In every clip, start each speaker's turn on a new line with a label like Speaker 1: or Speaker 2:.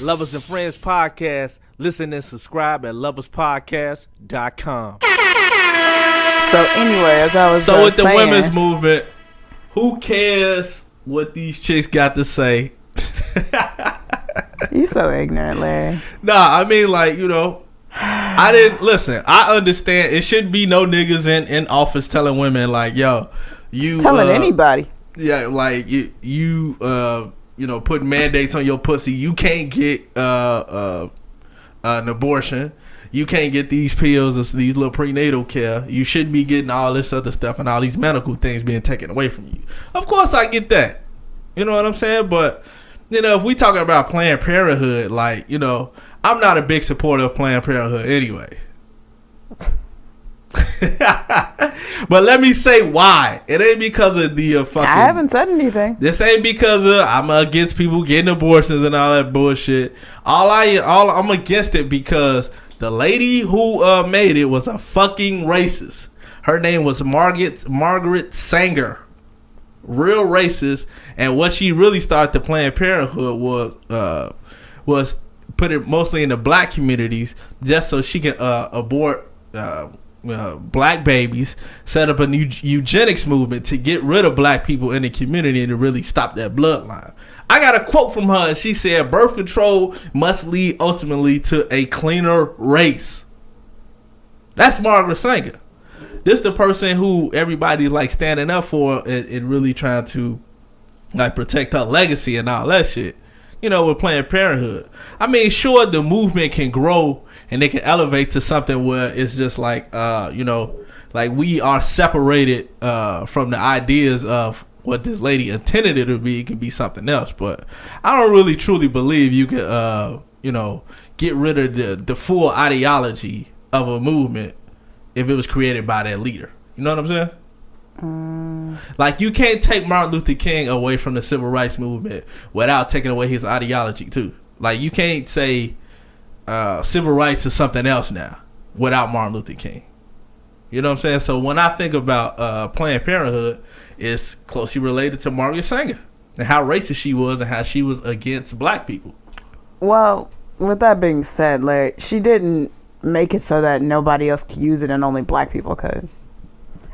Speaker 1: Lovers and Friends Podcast. Listen and subscribe at LoversPodcast.com.
Speaker 2: So anyway, as I was
Speaker 1: with the
Speaker 2: saying,
Speaker 1: women's movement, who cares what these chicks got to say?
Speaker 2: You so ignorant, Larry.
Speaker 1: Nah, I mean, like, you know, I didn't listen. I understand it shouldn't be no niggas in office telling women like, yo, you
Speaker 2: telling anybody.
Speaker 1: Yeah, like you know, put mandates on your pussy. You can't get an abortion. You can't get these pills or these little prenatal care. You shouldn't be getting all this other stuff and all these medical things being taken away from you. Of course, I get that. You know what I'm saying? But, you know, if we talking about Planned Parenthood, like, you know, I'm not a big supporter of Planned Parenthood anyway. But let me say why. It ain't because of the fucking...
Speaker 2: I haven't said anything.
Speaker 1: This ain't because of I'm against people getting abortions and all that bullshit. I'm against it because the lady who made it was a fucking racist. Her name was Margaret Sanger. Real racist. And what she really started to Planned Parenthood was put it mostly in the black communities just so she can abort black babies, set up a new eugenics movement to get rid of black people in the community and to really stop that bloodline. I got a quote from her, and she said, birth control must lead ultimately to a cleaner race. That's Margaret Sanger. This the person who everybody like standing up for and really trying to like protect her legacy and all that shit. You know, with Planned Parenthood. I mean, sure, the movement can grow and they can elevate to something where it's just like, you know, like we are separated from the ideas of what this lady intended it to be. It can be something else. But I don't really truly believe you can, you know, get rid of the full ideology of a movement if it was created by that leader. You know what I'm saying? Like, you can't take Martin Luther King away from the civil rights movement without taking away his ideology too. Like, you can't say civil rights is something else now without Martin Luther King. You know what I'm saying? So when I think about Planned Parenthood, it's closely related to Margaret Sanger and how racist she was and how she was against black people.
Speaker 2: Well, with that being said, Larry, she didn't make it so that nobody else could use it and only black people could.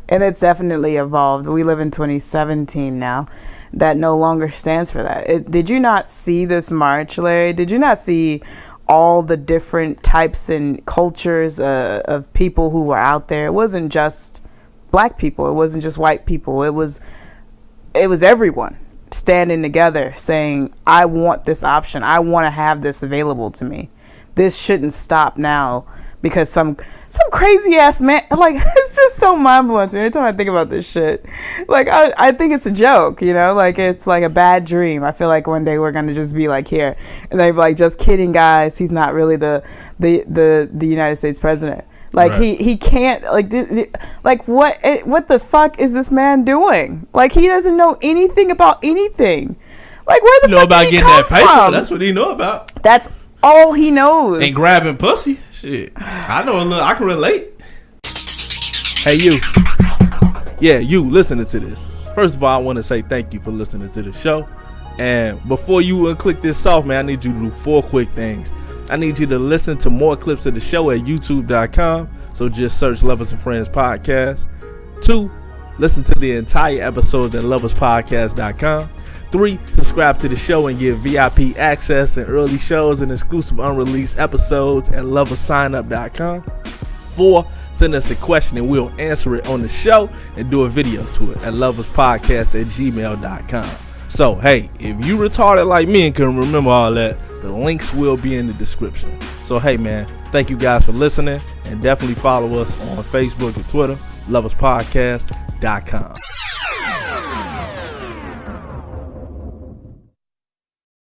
Speaker 2: And it's definitely evolved. We live in 2017 now. That no longer stands for that. Did you not see this march, Larry? Did you not see all the different types and cultures of people who were out there? It wasn't just black people. It wasn't just white people. It was everyone standing together saying, I want this option. I want to have this available to me. This shouldn't stop now because some crazy ass man, like, it's just so mind blowing to me every time I think about this shit. Like, I think it's a joke, you know, like it's like a bad dream. I feel like one day we're gonna just be like, here, and they're like, just kidding, guys, he's not really the United States president. Like, right. he can't, like what the fuck is this man doing? Like, he doesn't know anything about anything. Like, where the fuck
Speaker 1: about
Speaker 2: did he
Speaker 1: getting
Speaker 2: come
Speaker 1: that paper?
Speaker 2: from?
Speaker 1: That's what he know about.
Speaker 2: That's all he knows.
Speaker 1: And grabbing pussy. Shit. I know a little. I can relate. Hey, you. Yeah, you listening to this. First of all, I want to say thank you for listening to the show. And before you click this off, man, I need you to do 4 quick things. I need you to listen to more clips of the show at youtube.com. So just search Lovers and Friends Podcast. 2, listen to the entire episodes at LoversPodcast.com. 3, subscribe to the show and get VIP access and early shows and exclusive unreleased episodes at loversignup.com. 4, send us a question and we'll answer it on the show and do a video to it at loverspodcast@gmail.com. So, hey, if you retarded like me and can remember all that, the links will be in the description. So, hey, man, thank you guys for listening and definitely follow us on Facebook and Twitter, loverspodcast.com.